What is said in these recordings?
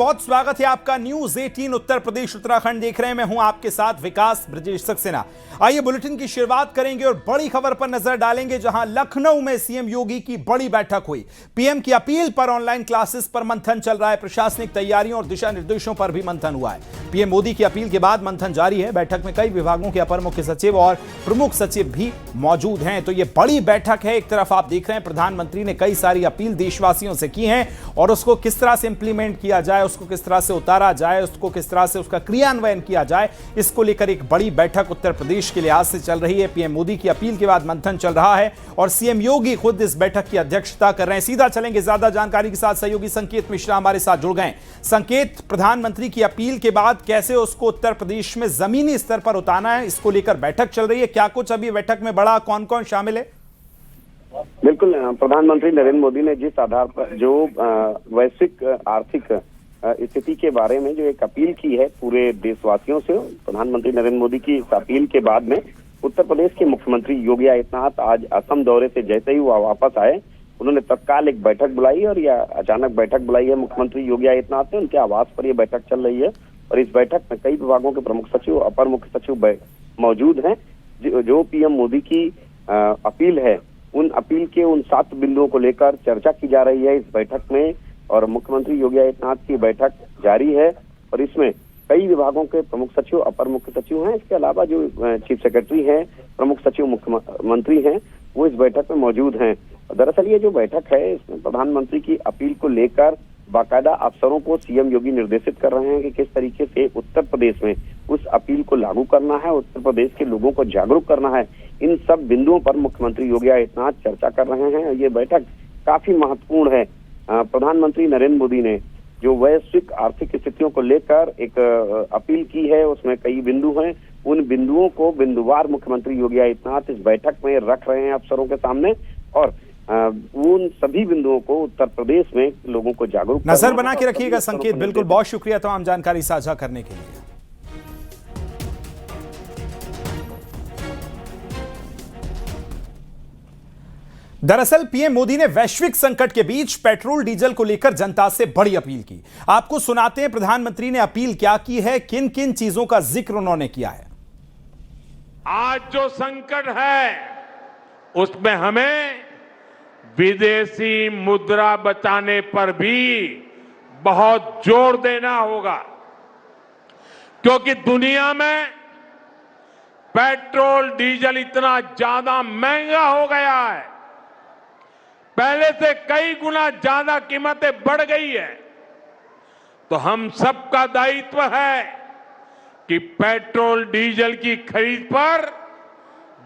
बहुत स्वागत है आपका। न्यूज 18 उत्तर प्रदेश उत्तराखंड देख रहे हैं। मैं हूं आपके साथ विकास ब्रजेश सक्सेना। आइए बुलेटिन की शुरुआत करेंगे और बड़ी खबर पर नजर डालेंगे, जहां लखनऊ में सीएम योगी की बड़ी बैठक हुई। पीएम की अपील पर ऑनलाइन क्लासेस पर मंथन चल रहा है। प्रशासनिक तैयारियों और दिशा निर्देशों पर भी मंथन हुआ है। पीएम मोदी की अपील के बाद मंथन जारी है। बैठक में कई विभागों के अपर मुख्य सचिव और प्रमुख सचिव भी मौजूद हैं। तो यह बड़ी बैठक है। एक तरफ आप देख रहे हैं प्रधानमंत्री ने कई सारी अपील देशवासियों से की हैं और उसको किस तरह से इंप्लीमेंट किया जाए, उसको किस तरह से उतारा जाए, उसको किस तरह से उसका क्रियान्वयन किया जाए, इसको लेकर एक बड़ी बैठक उत्तर प्रदेश के लिहाज से चल रही है। पीएम मोदी की अपील के बाद मंथन चल रहा है और सीएम योगी खुद इस बैठक की अध्यक्षता कर रहे हैं। सीधा चलेंगे, ज्यादा जानकारी के साथ सहयोगी संकेत मिश्रा हमारे साथ जुड़ गए। संकेत, प्रधानमंत्री की अपील के बाद कैसे उसको उत्तर प्रदेश में जमीनी स्तर पर उतारना है, इसको लेकर बैठक चल रही है। क्या कुछ अभी बैठक में बड़ा, कौन कौन शामिल है? बिल्कुल, प्रधानमंत्री नरेंद्र मोदी ने जिस आधार पर जो वैश्विक आर्थिक स्थिति के बारे में जो एक अपील की है पूरे देशवासियों से, प्रधानमंत्री नरेंद्र मोदी की इस अपील के बाद में उत्तर प्रदेश के मुख्यमंत्री योगी आदित्यनाथ आज असम दौरे से जैसे ही वो वापस आए, उन्होंने तत्काल एक बैठक बुलाई और यह अचानक बैठक बुलाई है मुख्यमंत्री योगी आदित्यनाथ ने। उनके आवास पर यह बैठक चल रही है और इस बैठक में कई विभागों के प्रमुख सचिव, अपर मुख्य सचिव मौजूद हैं। जो पीएम मोदी की अपील है, उन अपील के उन 7 बिंदुओं को लेकर चर्चा की जा रही है इस बैठक में और मुख्यमंत्री योगी आदित्यनाथ की बैठक जारी है और इसमें कई विभागों के प्रमुख सचिव, अपर मुख्य सचिव हैं। इसके अलावा जो चीफ सेक्रेटरी हैं, प्रमुख सचिव मुख्यमंत्री हैं, वो इस बैठक में मौजूद हैं। दरअसल ये जो बैठक है, इसमें प्रधानमंत्री की अपील को लेकर बाकायदा अफसरों को सीएम योगी निर्देशित कर रहे हैं कि किस तरीके से उत्तर प्रदेश में उस अपील को लागू करना है, उत्तर प्रदेश के लोगों को जागरूक करना है। इन सब बिंदुओं पर मुख्यमंत्री योगी आदित्यनाथ चर्चा कर रहे हैं। ये बैठक काफी महत्वपूर्ण है। प्रधानमंत्री नरेंद्र मोदी ने जो वैश्विक आर्थिक स्थितियों को लेकर एक अपील की है, उसमें कई बिंदु हैं। उन बिंदुओं को बिंदुवार मुख्यमंत्री योगी आदित्यनाथ इस बैठक में रख रहे हैं अफसरों के सामने और उन सभी बिंदुओं को उत्तर प्रदेश में लोगों को जागरूक नजर बना के रखिएगा। संकेत, बिल्कुल, बहुत शुक्रिया तमाम जानकारी साझा करने के लिए। दरअसल पीएम मोदी ने वैश्विक संकट के बीच पेट्रोल डीजल को लेकर जनता से बड़ी अपील की। आपको सुनाते हैं प्रधानमंत्री ने अपील क्या की है, किन किन चीजों का जिक्र उन्होंने किया है। आज जो संकट है उसमें हमें विदेशी मुद्रा बचाने पर भी बहुत जोर देना होगा, क्योंकि दुनिया में पेट्रोल डीजल इतना ज्यादा महंगा हो गया है, पहले से कई गुना ज्यादा कीमतें बढ़ गई है। तो हम सबका दायित्व है कि पेट्रोल डीजल की खरीद पर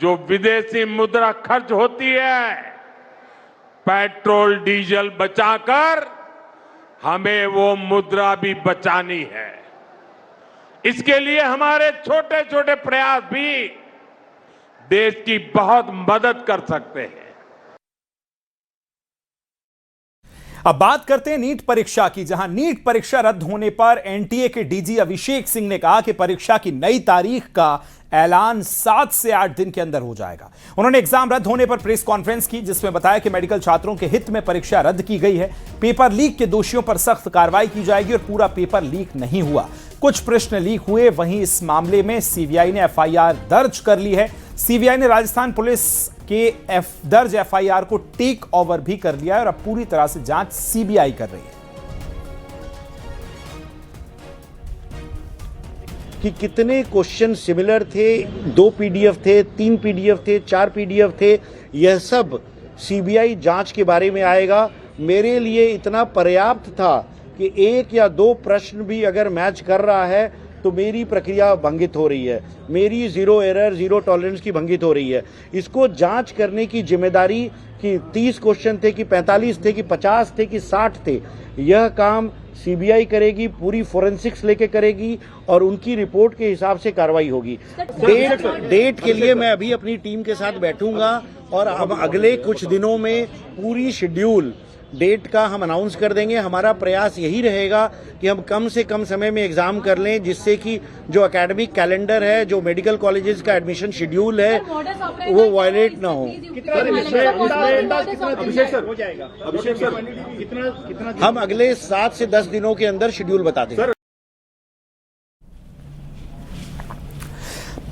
जो विदेशी मुद्रा खर्च होती है, पेट्रोल डीजल बचाकर हमें वो मुद्रा भी बचानी है। इसके लिए हमारे छोटे छोटे प्रयास भी देश की बहुत मदद कर सकते हैं। अब बात करते हैं नीट परीक्षा की, जहां नीट परीक्षा रद्द होने पर एनटीए के डीजी अभिषेक सिंह ने कहा कि परीक्षा की नई तारीख का ऐलान 7 से 8 दिन के अंदर हो जाएगा। उन्होंने एग्जाम रद्द होने पर प्रेस कॉन्फ्रेंस की, जिसमें बताया कि मेडिकल छात्रों के हित में परीक्षा रद्द की गई है। पेपर लीक के दोषियों पर सख्त कार्रवाई की जाएगी और पूरा पेपर लीक नहीं हुआ। कुछ प्रश्न लीक हुए, वहीं इस मामले में सीबीआई ने एफआईआर दर्ज कर ली है। सीबीआई ने राजस्थान पुलिस के दर्ज एफआईआर को टेक ओवर भी कर लिया है और अब पूरी तरह से जांच सीबीआई कर रही है कि कितने क्वेश्चन सिमिलर थे, 2 पीडीएफ थे, 3 पीडीएफ थे, 4 पीडीएफ थे। यह सब सीबीआई जांच के बारे में आएगा। मेरे लिए इतना पर्याप्त था कि 1 या 2 प्रश्न भी अगर मैच कर रहा है तो मेरी प्रक्रिया भंगित हो रही है, मेरी जीरो एरर, जीरो टॉलरेंस की भंगित हो रही है। इसको जांच करने की जिम्मेदारी कि 30 क्वेश्चन थे कि 45 थे कि 50 थे कि 60 थे, यह काम सीबीआई करेगी, पूरी फोरेंसिक्स लेके करेगी और उनकी रिपोर्ट के हिसाब से कार्रवाई होगी। डेट के लिए मैं अभी अपनी टीम के साथ बैठूंगा और अब अगले कुछ दिनों में पूरी शेड्यूल डेट का हम अनाउंस कर देंगे। हमारा प्रयास यही रहेगा कि हम कम से कम समय में एग्ज़ाम कर लें, जिससे कि जो एकेडमिक कैलेंडर है, जो मेडिकल कॉलेजेस का एडमिशन शेड्यूल है, वो वायलेट ना हो। हम अगले 7 से 10 दिनों के अंदर शेड्यूल बता देंगे।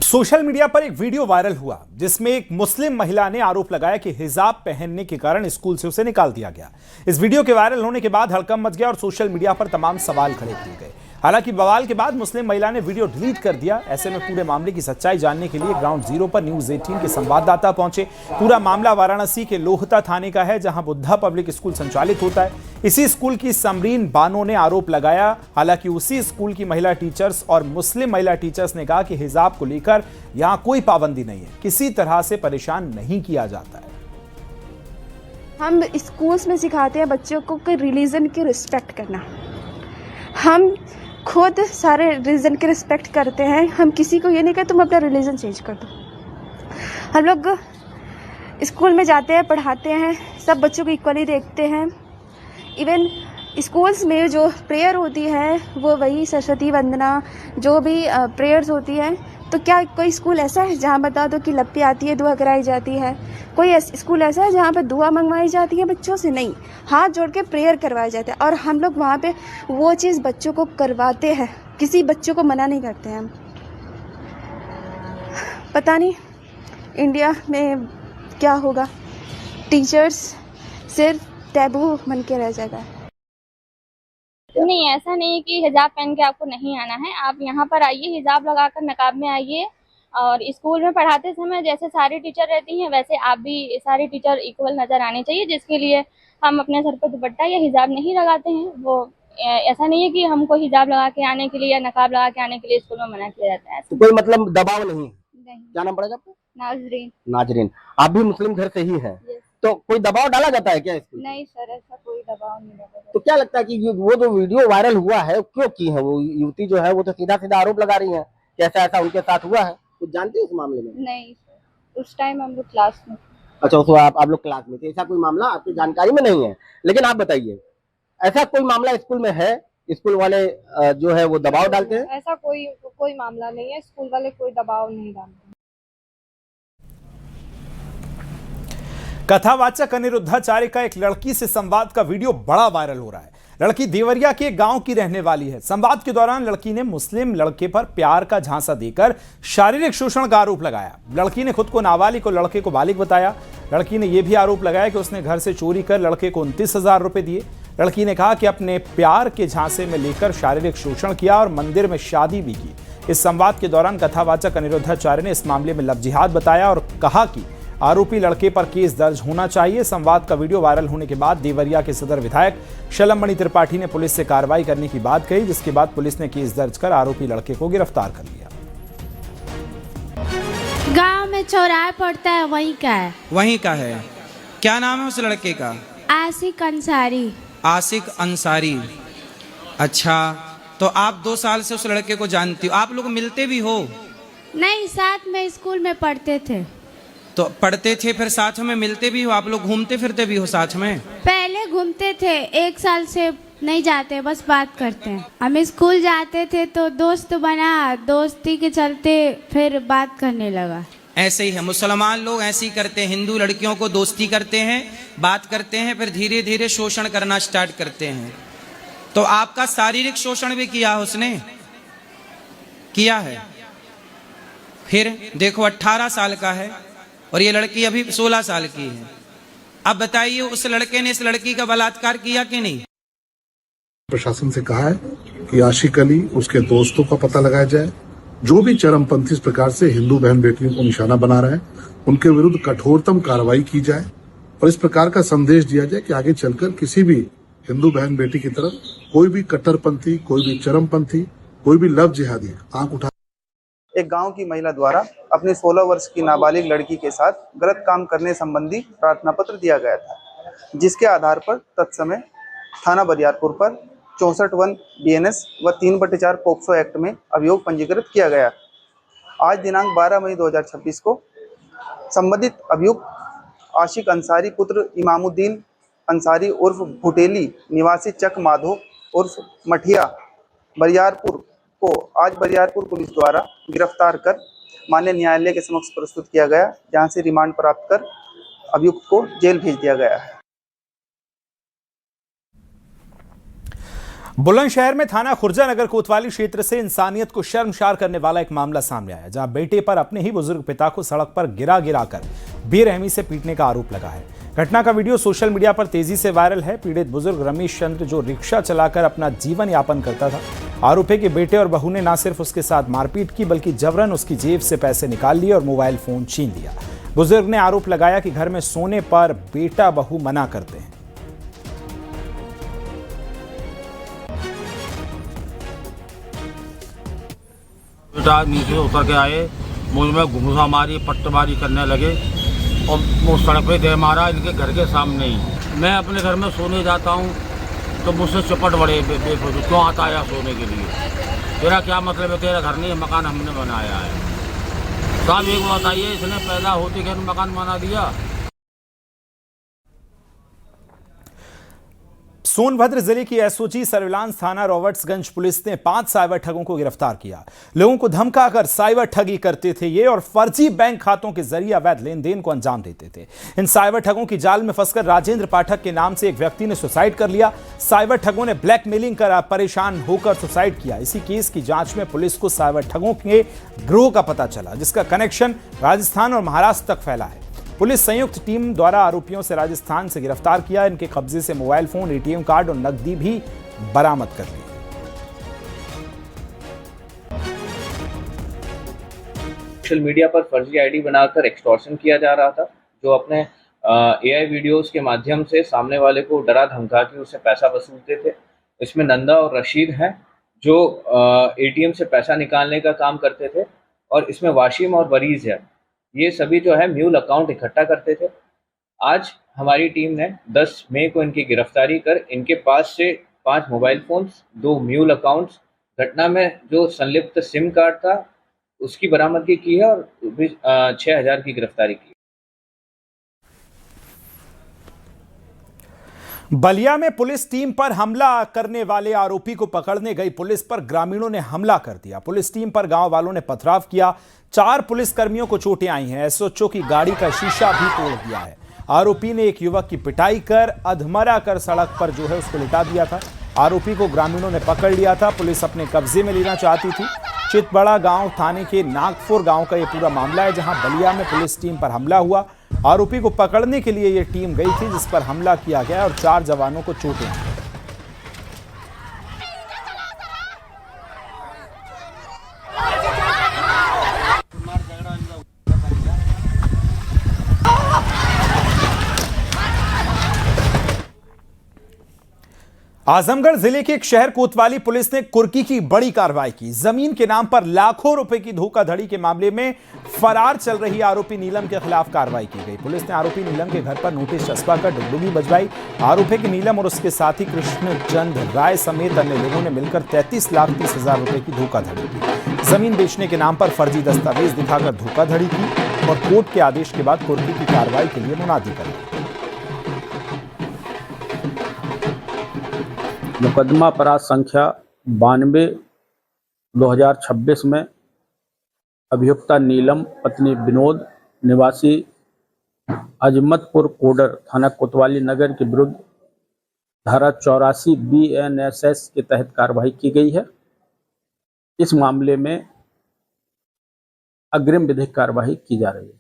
सोशल मीडिया पर एक वीडियो वायरल हुआ जिसमें एक मुस्लिम महिला ने आरोप लगाया कि हिजाब पहनने के कारण स्कूल से उसे निकाल दिया गया। इस वीडियो के वायरल होने के बाद हड़कंप मच गया और सोशल मीडिया पर तमाम सवाल खड़े किए गए। हालांकि बवाल के बाद मुस्लिम महिला ने वीडियो डिलीट कर दिया। ऐसे में पूरे मामले की सच्चाई जानने के लिए ग्राउंड जीरो पर न्यूज 18 के संवाददाता पहुंचे। पूरा मामला वाराणसी के लोहता थाने का है, जहां बुद्धा पब्लिक स्कूल संचालित होता है। इसी स्कूल की समरीन बानो ने आरोप लगाया। हालांकि उसी स्कूल की महिला टीचर्स और मुस्लिम महिला टीचर्स ने कहा कि हिजाब को लेकर यहां कोई पाबंदी नहीं है, किसी तरह से परेशान नहीं किया जाता है। हम स्कूल्स में सिखाते हैं बच्चों को कि रिलीजन की रिस्पेक्ट करना। हम खुद सारे रिलीजन की रिस्पेक्ट करते हैं। हम किसी को ये नहीं कहते तुम अपना रिलीजन चेंज कर दो। हम लोग स्कूल में जाते हैं, पढ़ाते हैं, सब बच्चों को इक्वली देखते हैं। इवन स्कूल्स में जो प्रेयर होती है वो वही सरस्वती वंदना, जो भी प्रेयर्स होती है। तो क्या कोई स्कूल ऐसा है जहाँ बता दो कि लप्पी आती है, दुआ कराई जाती है? कोई स्कूल ऐसा है जहाँ पे दुआ मंगवाई जाती है बच्चों से? नहीं, हाथ जोड़ के प्रेयर करवाया जाता है और हम लोग वहाँ पे वो चीज़ बच्चों को करवाते हैं। किसी बच्चों को मना नहीं करते हैं हम। पता नहीं इंडिया में क्या होगा, टीचर्स सिर्फ टैबू बन के रह जाएगा। नहीं, ऐसा नहीं है कि हिजाब पहन के आपको नहीं आना है। आप यहाँ पर आइए, हिजाब लगाकर नकाब में आइए। और स्कूल में पढ़ाते समय जैसे सारी टीचर रहती हैं वैसे आप भी सारी टीचर इक्वल नज़र आनी चाहिए, जिसके लिए हम अपने सर पर दुपट्टा या हिजाब नहीं लगाते हैं। वो ऐसा नहीं है कि हमको हिजाब लगा के आने के लिए या नकाब लगा के आने के लिए स्कूल में मना किया जाता है। तो कोई मतलब दबाव नहीं है? नहीं। क्या नाम पड़ेगा आपका? नाजरीन। नाजरीन, आप भी मुस्लिम घर से ही हैं? तो कोई दबाव डाला जाता है क्या स्कूल? नहीं सर, ऐसा कोई दबाव नहीं डाला। तो क्या लगता है कि वो जो वीडियो वायरल हुआ है क्यों की है? वो युवती जो है वो तो सीधा सीधा आरोप लगा रही है कि ऐसा ऐसा उनके साथ हुआ है। कुछ जानते हैं इस मामले में? नहीं सर, उस टाइम हम लोग क्लास में। अच्छा, उसको आप लोग क्लास में थे, ऐसा कोई मामला आपकी जानकारी में नहीं है। लेकिन आप बताइए, ऐसा कोई मामला स्कूल में है? स्कूल वाले जो है वो दबाव डालते हैं? ऐसा कोई मामला नहीं है, स्कूल वाले कोई दबाव नहीं डालते। कथावाचक अनिरुद्धाचार्य का एक लड़की से संवाद का वीडियो बड़ा वायरल हो रहा है। लड़की देवरिया के गांव की रहने वाली है। संवाद के दौरान लड़की ने मुस्लिम लड़के पर प्यार का झांसा देकर शारीरिक शोषण का आरोप लगाया। लड़की ने खुद को नाबालिग और लड़के को बालिग बताया। लड़की ने यह भी आरोप लगाया कि उसने घर से चोरी कर लड़के को 29,000 रुपए दिए। लड़की ने कहा कि अपने प्यार के झांसे में लेकर शारीरिक शोषण किया और मंदिर में शादी भी की। इस संवाद के दौरान कथावाचक अनिरुद्धाचार्य ने इस मामले में लव जिहाद बताया और कहा कि आरोपी लड़के पर केस दर्ज होना चाहिए। संवाद का वीडियो वायरल होने के बाद देवरिया के सदर विधायक शलमणि त्रिपाठी ने पुलिस से कार्रवाई करने की बात कही, जिसके बाद पुलिस ने केस दर्ज कर आरोपी लड़के को गिरफ्तार कर लिया। गांव में चौराहा पड़ता है, वहीं का है। वहीं का है। क्या नाम है उस लड़के का? आशिक अंसारी। आशिक अंसारी। अच्छा, तो आप 2 साल से उस लड़के को जानती हो? आप लोग मिलते भी हो? नहीं, साथ में स्कूल में पढ़ते थे। तो पढ़ते थे, फिर साथ में मिलते भी हो? आप लोग घूमते फिरते भी हो साथ में? पहले घूमते थे, 1 साल से नहीं जाते, बस बात करते हैं। हम स्कूल जाते थे तो दोस्त बना, दोस्ती के चलते फिर बात करने लगा। ऐसे ही है, मुसलमान लोग ऐसे ही करते हैं। हिंदू लड़कियों को दोस्ती करते हैं, बात करते हैं, फिर धीरे धीरे शोषण करना स्टार्ट करते हैं। तो आपका शारीरिक शोषण भी किया उसने? किया है। फिर देखो 18 साल का है और ये लड़की अभी 16 साल की है। अब बताइए, उस लड़के ने इस लड़की का बलात्कार किया कि नहीं? प्रशासन से कहा है कि आशिक अली, उसके दोस्तों का पता लगाया जाए। जो भी चरमपंथी इस प्रकार से हिंदू बहन बेटियों को निशाना बना रहे हैं, उनके विरुद्ध कठोरतम कार्रवाई की जाए और इस प्रकार का संदेश दिया जाए कि आगे चलकर किसी भी हिंदू बहन बेटी की तरफ कोई भी कट्टरपंथी, कोई भी चरमपंथी, कोई भी लव जिहादी आंख उठा। एक गांव की महिला द्वारा अपने 16 वर्ष की नाबालिग लड़की के साथ गलत काम करने संबंधी प्रार्थना पत्र दिया गया था, जिसके आधार पर तत्समय थाना बरियारपुर पर 64 BNS व 3/4 पोक्सो एक्ट में अभियोग पंजीकृत किया गया। आज दिनांक 12 मई 2026 को संबंधित अभियुक्त आशिक अंसारी पुत्र इमामुद्दीन अंसारी उर्फ भुटेली निवासी चक माधो उर्फ मठिया बरियारपुर को आज बरियारपुर पुलिस द्वारा गिरफ्तार कर माननीय न्यायालय के समक्ष प्रस्तुत किया गया, जहां से रिमांड प्राप्त कर अभियुक्त को जेल भेज दिया गया है। बुलंदशहर में थाना खुर्जा नगर कोतवाली क्षेत्र से इंसानियत को शर्मसार करने वाला एक मामला सामने आया, जहां बेटे पर अपने ही बुजुर्ग पिता को सड़क पर गिराकर बेरहमी से पीटने का आरोप लगा है। घटना का वीडियो सोशल मीडिया पर तेजी से वायरल है। पीड़ित बुजुर्ग रमेश चंद्र, जो रिक्शा चलाकर अपना जीवन यापन करता था, आरोप है कि बेटे और बहू ने न सिर्फ उसके साथ मारपीट की, बल्कि जबरन उसकी जेब से पैसे निकाल लिए और मोबाइल फोन छीन लिया। बुजुर्ग ने आरोप लगाया कि घर में सोने पर बेटा बहू मना करते हैं। बेटा नीचे उतर के आए, मुझ में घुसा मारी, पट्टमारी करने लगे और वो सड़क पे दे मारा इनके घर के सामने ही। मैं अपने घर में सोने जाता हूँ तो मुझसे चपट बड़े बेफजूल, क्यों आता है सोने के लिए, तेरा क्या मतलब है, तेरा घर नहीं, मकान हमने बनाया है। साहब एक बताइए, इसने पैदा होते घर मकान बना दिया। सोनभद्र जिले की एसओजी सर्विलांस थाना रॉबर्ट्सगंज पुलिस ने 5 साइबर ठगों को गिरफ्तार किया। लोगों को धमकाकर साइबर ठगी करते थे ये, और फर्जी बैंक खातों के जरिए अवैध लेन देन को अंजाम देते थे। इन साइबर ठगों की जाल में फंसकर राजेंद्र पाठक के नाम से एक व्यक्ति ने सुसाइड कर लिया। साइबर ठगों ने ब्लैकमेलिंग कर परेशान होकर सुसाइड किया। इसी केस की जांच में पुलिस को साइबर ठगों के गिरोह का पता चला, जिसका कनेक्शन राजस्थान और महाराष्ट्र तक फैला है। पुलिस संयुक्त टीम द्वारा आरोपियों से राजस्थान से गिरफ्तार किया। इनके कब्जे से मोबाइल फोन, एटीएम कार्ड और नकदी भी बरामद कर ली। सोशल मीडिया पर फर्जी आईडी बनाकर एक्सटॉर्शन किया जा रहा था, जो अपने एआई वीडियोस के माध्यम से सामने वाले को डरा धमका के उससे पैसा वसूलते थे। इसमें नंदा और रशीद हैं, जो एटीएम से पैसा निकालने का काम करते थे, और इसमें वाशिम और वरीज है, ये सभी जो है म्यूल अकाउंट इकट्ठा करते थे। आज हमारी टीम ने 10 मई को इनकी गिरफ्तारी कर इनके पास से 5 मोबाइल फोन्स, 2 म्यूल अकाउंट्स, घटना में जो संलिप्त सिम कार्ड था उसकी बरामदगी की है, और 6000 की गिरफ्तारी की। बलिया में पुलिस टीम पर हमला करने वाले आरोपी को पकड़ने गई पुलिस पर ग्रामीणों ने हमला कर दिया। पुलिस टीम पर गांव वालों ने पथराव किया। 4 पुलिसकर्मियों को चोटें आई हैं। एसओजी की गाड़ी का शीशा भी तोड़ दिया है। आरोपी ने एक युवक की पिटाई कर अधमरा कर सड़क पर जो है उसको लिटा दिया था। आरोपी को ग्रामीणों ने पकड़ लिया था। पुलिस अपने कब्जे में लेना चाहती थी। चितबड़ा गांव थाने के नागपुर गांव का यह पूरा मामला है, जहां बलिया में पुलिस टीम पर हमला हुआ। आरोपी को पकड़ने के लिए यह टीम गई थी, जिस पर हमला किया गया और 4 जवानों को चोटें आई। आजमगढ़ जिले के एक शहर कोतवाली पुलिस ने कुर्की की बड़ी कार्रवाई की। जमीन के नाम पर लाखों रुपए की धोखाधड़ी के मामले में फरार चल रही आरोपी नीलम के खिलाफ कार्रवाई की गई। पुलिस ने आरोपी नीलम के घर पर नोटिस चस्पा कर डुगडुगी बजवाई। आरोप है कि नीलम और उसके साथी कृष्णचंद राय समेत अन्य लोगों ने मिलकर 33,30,000 रुपए की धोखाधड़ी की। जमीन बेचने के नाम पर फर्जी दस्तावेज दिखाकर धोखाधड़ी की और कोर्ट के आदेश के बाद कुर्की की कार्रवाई के लिए मुनादी कर दी। मुकदमा अपराध संख्या 92/2026 में अभियुक्ता नीलम पत्नी विनोद निवासी अजमतपुर कोडर थाना कोतवाली नगर के विरुद्ध धारा 84 BNSS के तहत कार्रवाई की गई है। इस मामले में अग्रिम विधिक कार्रवाई की जा रही है।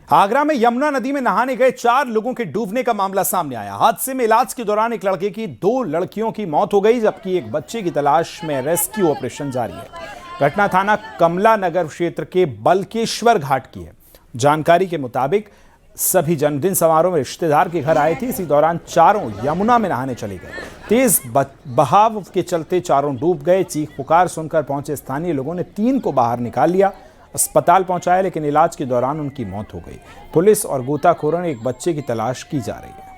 आगरा में यमुना नदी में नहाने गए 4 लोगों के डूबने का मामला सामने आया। हादसे में इलाज के दौरान एक लड़के की 2 लड़कियों की मौत हो गई, जबकि एक बच्चे की तलाश में रेस्क्यू ऑपरेशन जारी है। घटना थाना कमला नगर क्षेत्र के बलकेश्वर घाट की है। जानकारी के मुताबिक सभी जन्मदिन समारोह में रिश्तेदार के घर आए थे। इसी दौरान चारों यमुना में नहाने चले गए। तेज बहाव के चलते चारों डूब गए। चीख पुकार सुनकर पहुंचे स्थानीय लोगों ने 3 को बाहर निकाल लिया, अस्पताल पहुंचाया, लेकिन इलाज के दौरान उनकी मौत हो गई। पुलिस और गोताखोरों ने एक बच्चे की तलाश की जा रही है।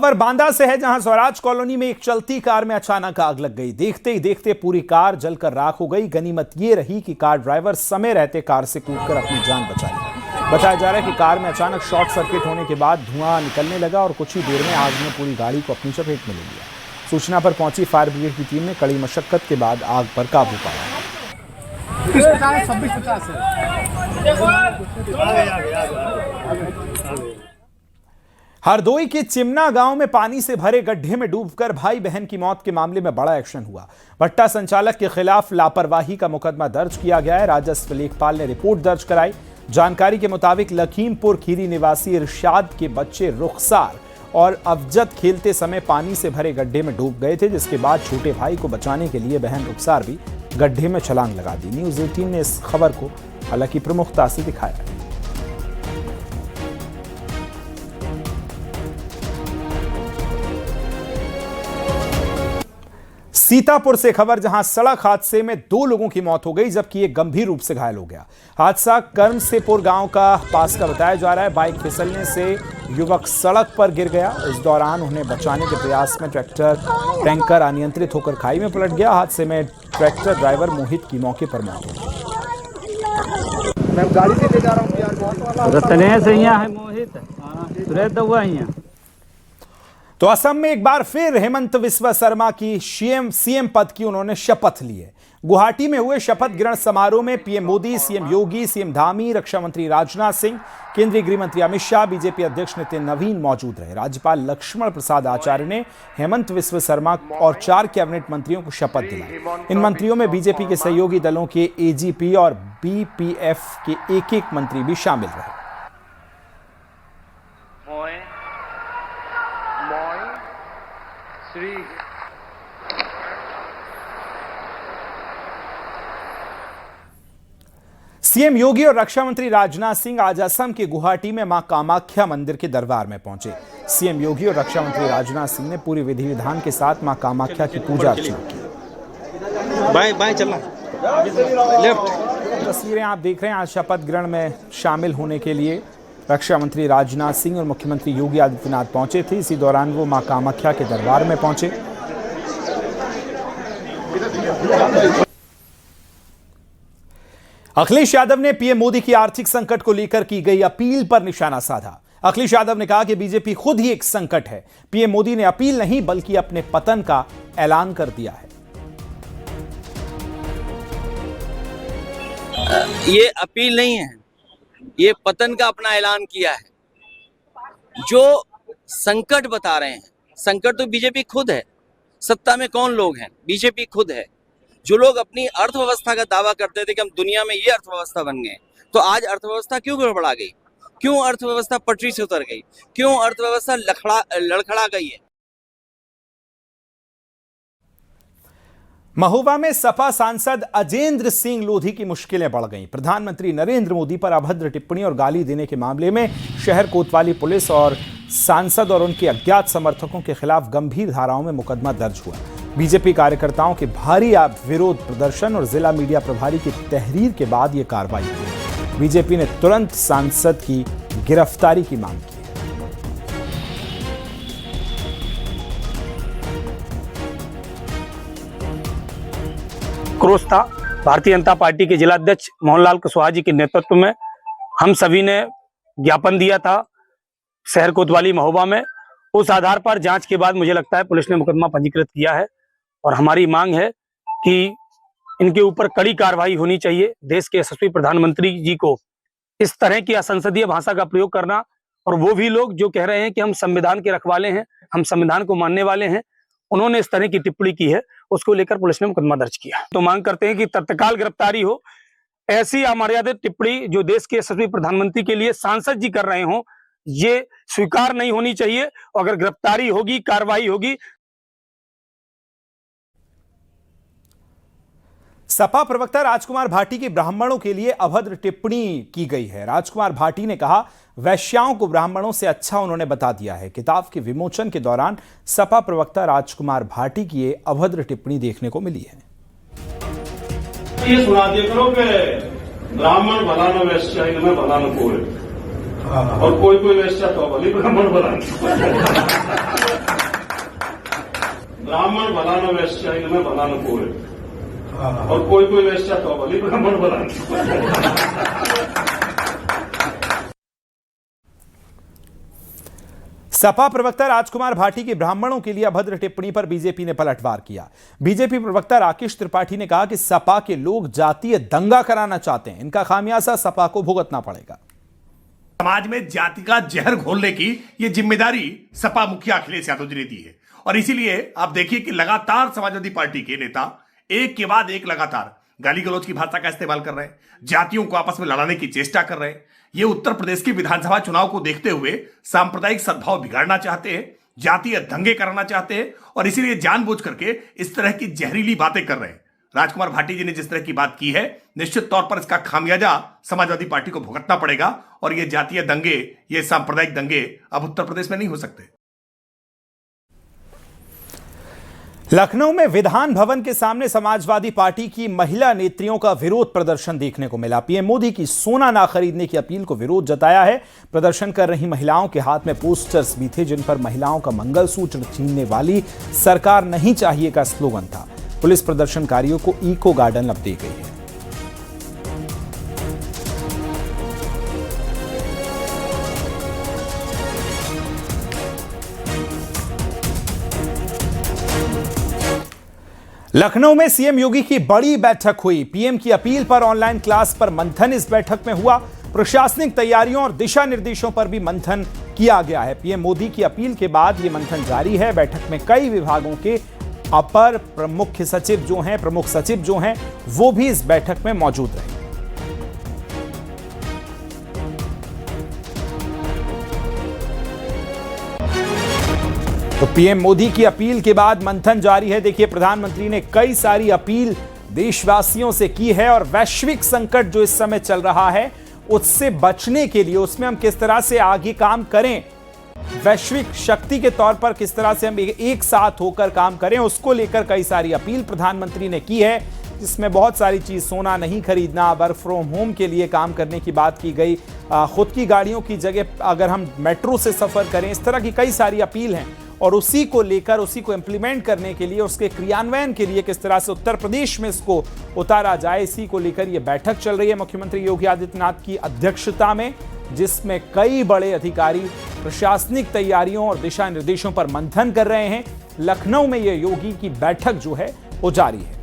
खबर बांदा से है, जहां स्वराज कॉलोनी में एक चलती कार में अचानक आग लग गई। देखते ही देखते पूरी कार जलकर राख हो गई। गनीमत ये रही कि कार ड्राइवर समय रहते कार से कूदकर अपनी जान बचा ली। बताया जा रहा है कि कार में अचानक शॉर्ट सर्किट होने के बाद धुआं निकलने लगा और कुछ ही देर में आग ने पूरी गाड़ी को अपनी चपेट में ले लिया। सूचना पर पहुंची फायर ब्रिगेड की टीम ने कड़ी मशक्कत के बाद आग पर काबू पाया। हरदोई के चिमना गांव में पानी से भरे गड्ढे में डूबकर भाई बहन की मौत के मामले में बड़ा एक्शन हुआ। भट्टा संचालक के खिलाफ लापरवाही का मुकदमा दर्ज किया गया है। राजस्व लेखपाल ने रिपोर्ट दर्ज कराई। जानकारी के मुताबिक लखीमपुर खीरी निवासी इरशाद के बच्चे रुखसार और अफजद खेलते समय पानी से भरे गड्ढे में डूब गए थे, जिसके बाद छोटे भाई को बचाने के लिए बहन रुखसार भी गड्ढे में छलांग लगा दी। न्यूज़ 18 ने इस खबर को हालांकि प्रमुखता से दिखाया। सीतापुर से खबर, जहां सड़क हादसे में 2 लोगों की मौत हो गई जबकि एक गंभीर रूप से घायल हो गया। हादसा कर्मसेपुर गांव का पास का बताया जा रहा है। बाइक फिसलने से युवक सड़क पर गिर गया। इस दौरान उन्हें बचाने के प्रयास में टैंकर अनियंत्रित होकर खाई में पलट गया। हादसे में ट्रैक्टर ड्राइवर मोहित की मौके पर मौत हो गई। मैं गाड़ी से ले जा रहा हूँ यार, मोहित तो असम में एक बार फिर हेमंत बिस्वा शर्मा की सीएम पद की उन्होंने शपथ ली है। गुवाहाटी में हुए शपथ ग्रहण समारोह में पीएम मोदी, सीएम योगी, सीएम धामी, रक्षा मंत्री राजनाथ सिंह, केंद्रीय गृह मंत्री अमित शाह, बीजेपी अध्यक्ष नितिन नवीन मौजूद रहे। राज्यपाल लक्ष्मण प्रसाद आचार्य ने हेमंत बिस्वा शर्मा और 4 कैबिनेट मंत्रियों को शपथ दिलाई। इन मंत्रियों में बीजेपी के सहयोगी दलों के एजीपी और बीपीएफ के एक मंत्री भी शामिल रहे। सीएम योगी और रक्षा मंत्री राजनाथ सिंह आज असम के गुवाहाटी में मां कामाख्या मंदिर के दरबार में पहुंचे। सीएम योगी और रक्षा मंत्री राजनाथ सिंह ने पूरी विधि विधान के साथ मां कामाख्या की पूजा अर्चना की। बाएं चलना, लेफ्ट। तस्वीरें आप देख रहे हैं। आज शपथ ग्रहण में शामिल होने के लिए रक्षा मंत्री राजनाथ सिंह और मुख्यमंत्री योगी आदित्यनाथ पहुंचे थे। इसी दौरान वो मां कामाख्या के दरबार में पहुंचे। अखिलेश यादव ने पीएम मोदी की आर्थिक संकट को लेकर की गई अपील पर निशाना साधा। अखिलेश यादव ने कहा कि बीजेपी खुद ही एक संकट है। पीएम मोदी ने अपील नहीं बल्कि अपने पतन का ऐलान कर दिया है। ये अपील नहीं है, ये पतन का अपना ऐलान किया है। जो संकट बता रहे हैं, संकट तो बीजेपी खुद है। सत्ता में कौन लोग हैं? बीजेपी खुद है। जो लोग अपनी अर्थव्यवस्था का दावा करते थे कि हम दुनिया में ये अर्थव्यवस्था बन गए, तो आज अर्थव्यवस्था क्यों गड़बड़ा गई? क्यों अर्थव्यवस्था पटरी से उतर गई? क्यों अर्थव्यवस्था लड़खड़ा गई है? महोबा में सपा सांसद अजेंद्र सिंह लोधी की मुश्किलें बढ़ गईं। प्रधानमंत्री नरेंद्र मोदी पर अभद्र टिप्पणी और गाली देने के मामले में शहर कोतवाली पुलिस और सांसद और उनके अज्ञात समर्थकों के खिलाफ गंभीर धाराओं में मुकदमा दर्ज हुआ। बीजेपी कार्यकर्ताओं के भारी विरोध प्रदर्शन और जिला मीडिया प्रभारी की तहरीर के बाद यह कार्रवाई हुई। बीजेपी ने तुरंत सांसद की गिरफ्तारी की मांग की। क्रोश था। भारतीय जनता पार्टी के जिलाध्यक्ष मोहनलाल कुशवाहा जी के नेतृत्व में हम सभी ने ज्ञापन दिया था शहर कोतवाली महोबा में। उस आधार पर जांच के बाद मुझे लगता है पुलिस ने मुकदमा पंजीकृत किया है और हमारी मांग है कि इनके ऊपर कड़ी कार्रवाई होनी चाहिए। देश के यशस्वी प्रधानमंत्री जी को इस तरह की असंसदीय भाषा का प्रयोग करना, और वो भी लोग जो कह रहे हैं कि हम संविधान के रखवाले हैं, हम संविधान को मानने वाले हैं, उन्होंने इस तरह की टिप्पणी की है, उसको लेकर पुलिस ने मुकदमा दर्ज किया। तो मांग करते हैं कि तत्काल गिरफ्तारी हो। ऐसी अमर्यादित टिप्पणी जो देश के यशस्वी प्रधानमंत्री के लिए सांसद जी कर रहे हों, ये स्वीकार नहीं होनी चाहिए। अगर गिरफ्तारी होगी, कार्रवाई होगी। सपा प्रवक्ता राजकुमार भाटी की ब्राह्मणों के लिए अभद्र टिप्पणी की गई है। राजकुमार भाटी ने कहा, वैश्याओं को ब्राह्मणों से अच्छा उन्होंने बता दिया है। किताब के विमोचन के दौरान सपा प्रवक्ता राजकुमार भाटी की ये अभद्र टिप्पणी देखने को मिली है। ये सुना दिया करो कि ब्राह्मण भला न वैश्या इनमें भला न कोई, और कोई वैश्या तो भली ब्राह्मण भला। ब्राह्मण भला न वैश्य इनमें भला न कोई, और कोई वैश्य तो भली ब्राह्मण भला। सपा प्रवक्ता राजकुमार भाटी की ब्राह्मणों के लिए अभद्र टिप्पणी पर बीजेपी ने पलटवार किया। बीजेपी प्रवक्ता राकेश त्रिपाठी ने कहा कि सपा के लोग जातीय दंगा कराना चाहते हैं, इनका खामियाजा सपा को भुगतना पड़ेगा। समाज में जाति का जहर घोलने की ये जिम्मेदारी सपा मुखिया अखिलेश यादव जी ने दी है, और इसीलिए आप देखिए कि लगातार समाजवादी पार्टी के नेता एक के बाद एक लगातार गाली गलौज की भाषा का इस्तेमाल कर रहे हैं, जातियों को आपस में लड़ाने की चेष्टा कर रहे हैं। ये उत्तर प्रदेश के विधानसभा चुनाव को देखते हुए सांप्रदायिक सद्भाव बिगाड़ना चाहते हैं, जातीय दंगे कराना चाहते हैं, और इसीलिए जानबूझ करके इस तरह की जहरीली बातें कर रहे हैं। राजकुमार भाटी जी ने जिस तरह की बात की है, निश्चित तौर पर इसका खामियाजा समाजवादी पार्टी को भुगतना पड़ेगा, और ये जातीय दंगे, ये सांप्रदायिक दंगे अब उत्तर प्रदेश में नहीं हो सकते। लखनऊ में विधान भवन के सामने समाजवादी पार्टी की महिला नेत्रियों का विरोध प्रदर्शन देखने को मिला। पीएम मोदी की सोना ना खरीदने की अपील को विरोध जताया है। प्रदर्शन कर रही महिलाओं के हाथ में पोस्टर्स भी थे, जिन पर महिलाओं का मंगलसूत्र छीनने वाली सरकार नहीं चाहिए का स्लोगन था। पुलिस प्रदर्शनकारियों को इको गार्डन अब दे गई है। लखनऊ में सीएम योगी की बड़ी बैठक हुई। पीएम की अपील पर ऑनलाइन क्लास पर मंथन इस बैठक में हुआ। प्रशासनिक तैयारियों और दिशा निर्देशों पर भी मंथन किया गया है। पीएम मोदी की अपील के बाद यह मंथन जारी है। बैठक में कई विभागों के अपर प्रमुख सचिव जो हैं वो भी इस बैठक में मौजूद रहे। तो पीएम मोदी की अपील के बाद मंथन जारी है। देखिए, प्रधानमंत्री ने कई सारी अपील देशवासियों से की है, और वैश्विक संकट जो इस समय चल रहा है उससे बचने के लिए, उसमें हम किस तरह से आगे काम करें, वैश्विक शक्ति के तौर पर किस तरह से हम एक साथ होकर काम करें, उसको लेकर कई सारी अपील प्रधानमंत्री ने की है। जिसमें बहुत सारी चीज, सोना नहीं खरीदना, वर्क फ्रॉम होम के लिए काम करने की बात की गई, खुद की गाड़ियों की जगह अगर हम मेट्रो से सफर करें, इस तरह की कई सारी अपील हैं। और उसी को लेकर, उसी को इंप्लीमेंट करने के लिए, उसके क्रियान्वयन के लिए किस तरह से उत्तर प्रदेश में इसको उतारा जाए, इसी को लेकर यह बैठक चल रही है मुख्यमंत्री योगी आदित्यनाथ की अध्यक्षता में, जिसमें कई बड़े अधिकारी प्रशासनिक तैयारियों और दिशा निर्देशों पर मंथन कर रहे हैं। लखनऊ में यह योगी की बैठक जो है वो जारी है।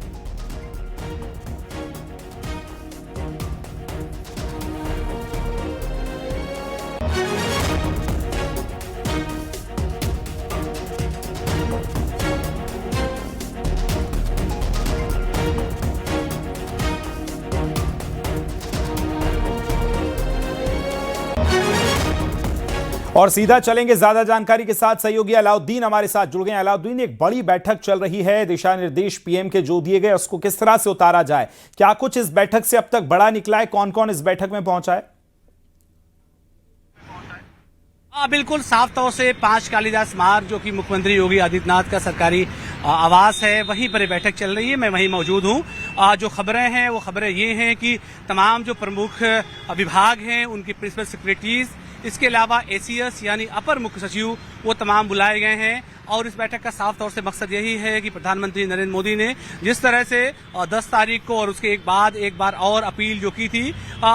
और सीधा चलेंगे ज्यादा जानकारी के साथ, सहयोगी अलाउद्दीन हमारे साथ जुड़ गए। अलाउद्दीन, एक बड़ी बैठक चल रही है, दिशा निर्देश पीएम के जो दिए गए उसको किस तरह से उतारा जाए, क्या कुछ इस बैठक से अब तक बड़ा निकला है? कौन कौन इस बैठक में पहुंचा है? बिल्कुल साफ तौर से 5 कालिदास मार्ग, जो कि मुख्यमंत्री योगी आदित्यनाथ का सरकारी आवास है, वहीं पर बैठक चल रही है। मैं वहीं मौजूद हूं। जो खबरें हैं वो खबरें ये हैं कि तमाम जो प्रमुख विभाग हैं उनकी प्रिंसिपल सेक्रेटरीज, इसके अलावा एसीएस यानी अपर मुख्य सचिव, वो तमाम बुलाए गए हैं। और इस बैठक का साफ तौर से मकसद यही है कि प्रधानमंत्री नरेंद्र मोदी ने जिस तरह से 10 तारीख को और उसके एक बार और अपील जो की थी,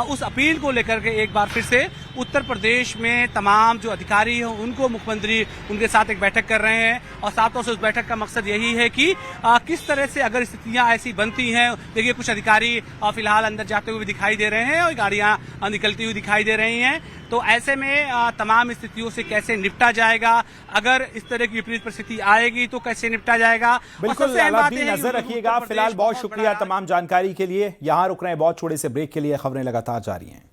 उस अपील को लेकर के एक बार फिर से उत्तर प्रदेश में तमाम जो अधिकारी हैं उनको मुख्यमंत्री उनके साथ एक बैठक कर रहे हैं। और साफ तौर से उस बैठक का मकसद यही है कि किस तरह से अगर स्थितियां ऐसी बनती हैं, देखिए कुछ अधिकारी फिलहाल अंदर जाते हुए दिखाई दे रहे हैं और गाड़ियां निकलती हुई दिखाई दे रही हैं, तो ऐसे में तमाम स्थितियों से कैसे निपटा जाएगा, अगर इस तरह की विपरीत परिस्थिति आएगी तो कैसे निपटा जाएगा। बिल्कुल अलाउद्दीन, नजर रखिएगा। फिलहाल बहुत शुक्रिया तमाम जानकारी के लिए। यहां रुक रहे हैं, बहुत छोटे से ब्रेक के लिए। खबरें लगातार जारी हैं।